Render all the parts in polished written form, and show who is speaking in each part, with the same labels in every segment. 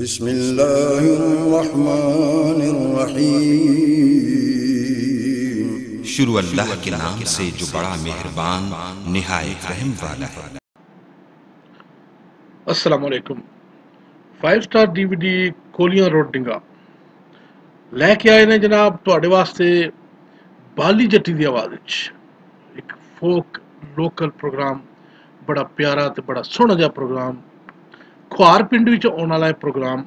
Speaker 1: बिस्मिल्लाहिर्रहमानिर्रहीम।
Speaker 2: शुरू अल्लाह के नाम से जो बड़ा मेहरबान निहायत रहम वाला है।
Speaker 3: अस्सलाम वालेकुम। 5 स्टार DVD कोलियां रोडिंगा लैके आए ने जनाब तुहाडे वास्ते बाली जट्टी दी आवाज़ विच एक फोक लोकल प्रोग्राम, बड़ा प्यारा ते बड़ा सोहना जिहा प्रोग्राम, खुआर पिंड विच आउण वाला प्रोग्राम।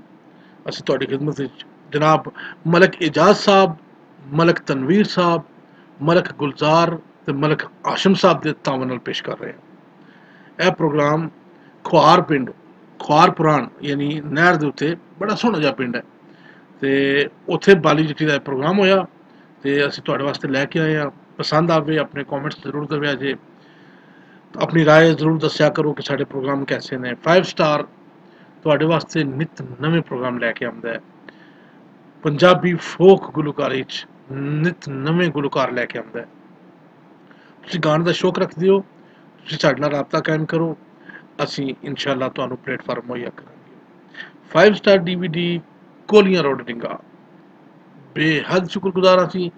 Speaker 3: असीं तुहाडी खिदमत विच जनाब मलक एजाज साहब, मलक तनवीर साहब, मलक गुलजार ते मलक आशम साहब दे तावन नाल पेश कर रहे हैं। यह प्रोग्राम खुआर पिंड, खुआर पुराण यानी नहर दे उत्ते बड़ा सोहना जिहा पिंड है ते उत्थे बाली जट्टी दा प्रोग्राम होया ते असीं तुहाडे वास्ते लैके आए हैं। पसंद आवे अपने कॉमेंट्स जरूर दस्सेआ जे, अपनी राय जरूर दस्सेआ करो कि साडे प्रोग्राम कैसे ने। 5 स्टार तुहाडे वास्ते नित नवें प्रोग्राम लैके आंदा है। पंजाबी फोक गुलकारी च नित नवें गुलकार लैके आंदा है। तुसीं गाने दा शौक रखदे हो, तुसीं साडे नाल राबता कायम करो, असीं इंशाअल्लाह तुहानूं प्लेटफार्म मुहैया करांगे। 5 स्टार DVD कोलियां रोडिंगा बेहद शुक्रगुजार असीं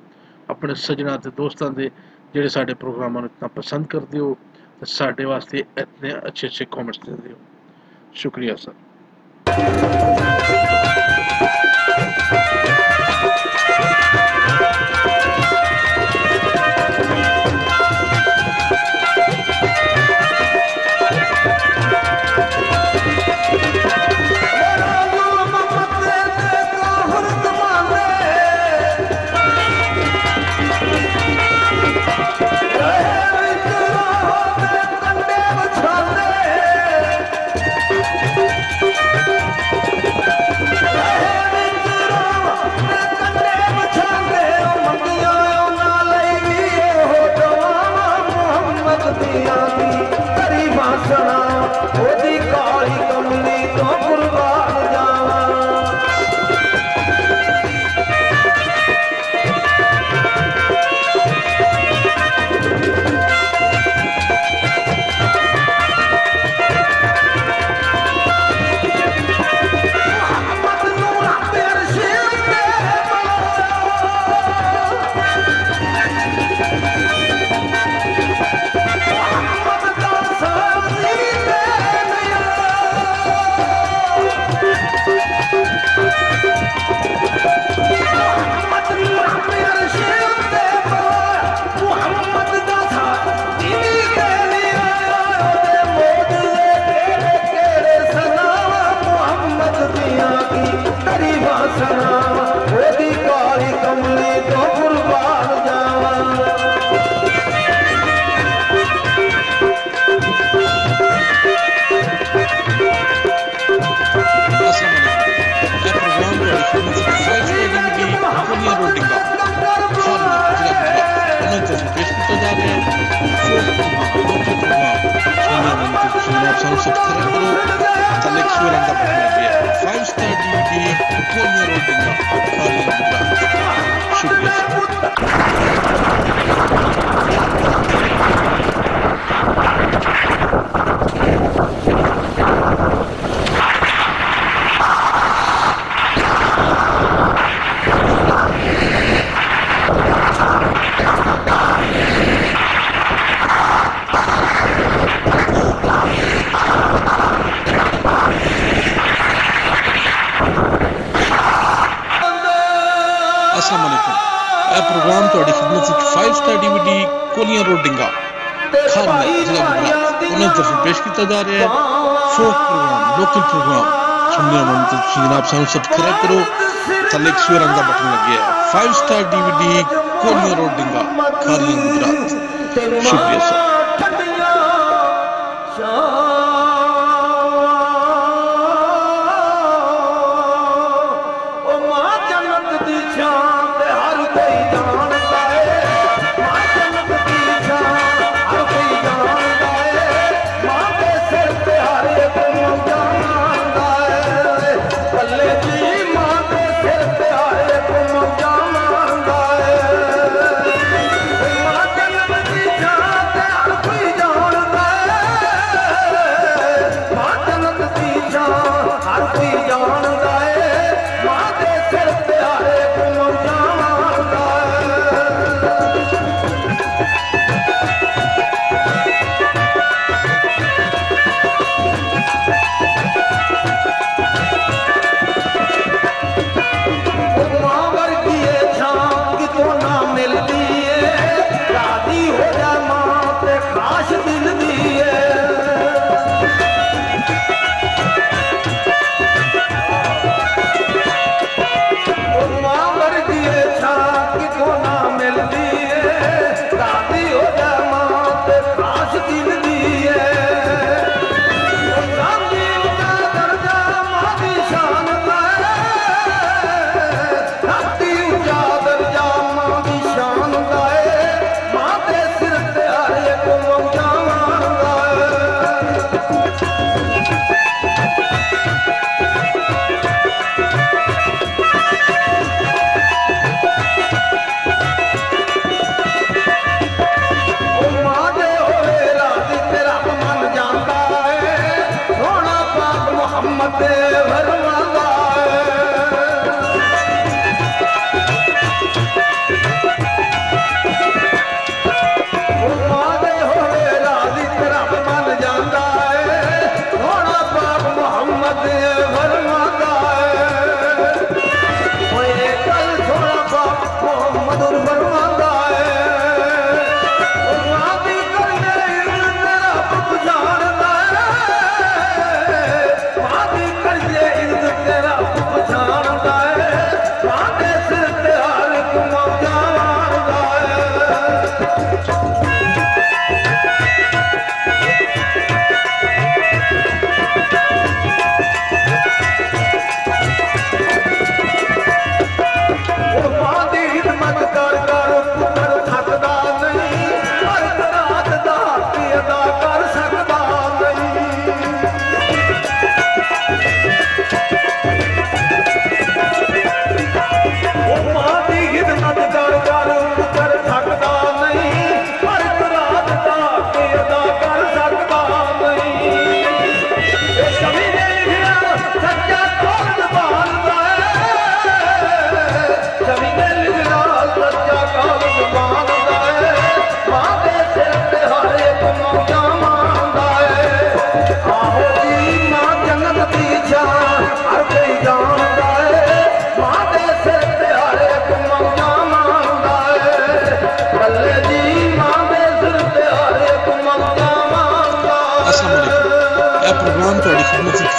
Speaker 3: अपने सजना ते दोस्तां दे जेह्ड़े साडे प्रोग्रामां नूं इतना पसंद करदे हो ते साडे वास्ते इतने अच्छे अच्छे कॉमेंट्स दिंदे हो। शुक्रिया सर। प्रोग्राम तुहाडी खिदमत विच 5 स्टार DVD कोलियां रोडिंगा खाना जिला गुजरात उन्हें तरफ पेश किया जा रहा है। फोक प्रोग्राम, लोकल प्रोग्राम सुनने मन तो जनाब सानू सब्सक्राइब करो, थल्ले एक स्वेर रंग दा बटन लगे है। 5 स्टार DVD कोलियां रोडिंगा खाना गुजरात। शुक्रिया सर।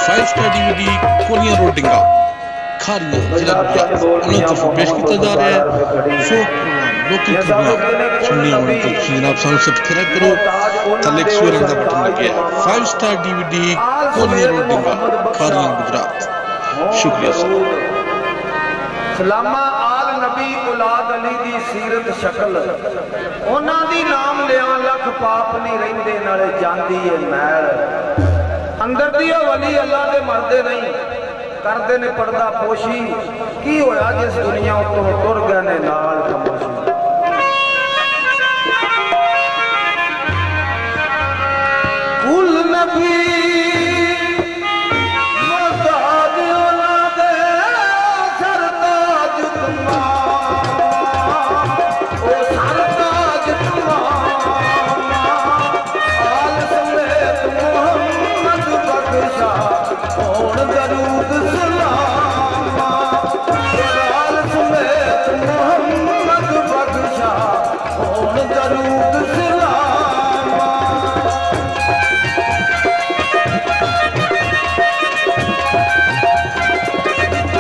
Speaker 3: 5 स्टार DVD कोलियां रोड डिंगा खारियां जिला गुजरात उन्हें तरफ पेश किया जा रहा है फोक प्रोग्राम लोकल प्रोग्राम सुनने वालों को जनाब सानू सब्सक्राइब करो थले एक स्वेर का बटन लगे 5 स्टार DVD कोलियां रोड डिंगा खारियां गुजरात शुक्रिया
Speaker 1: सलामा आल नबी औलाद अली दी सीरत शक्ल उन्हां दी नाम लिया लख पाप नहीं रहिंदे नाले जांदी है मैल अंदर दी वली अल्लाह दे मरदे नहीं करदे ने पर्दा पोशी की होया जिस दुनिया उतों टुर गए ने नाल खामोशी कुल नबी सब्सक्राइब करो अलेक्स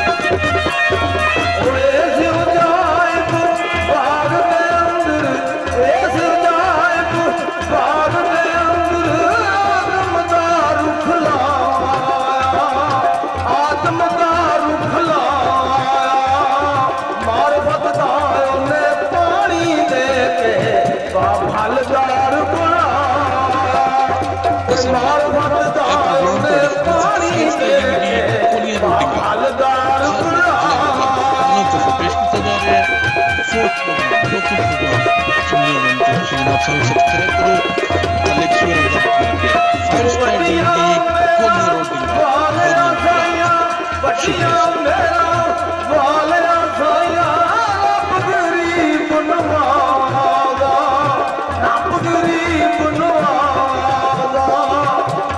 Speaker 1: फाइव स्टार DVD कोलियां रोड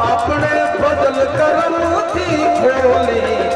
Speaker 1: अपने बदल करम थी खोली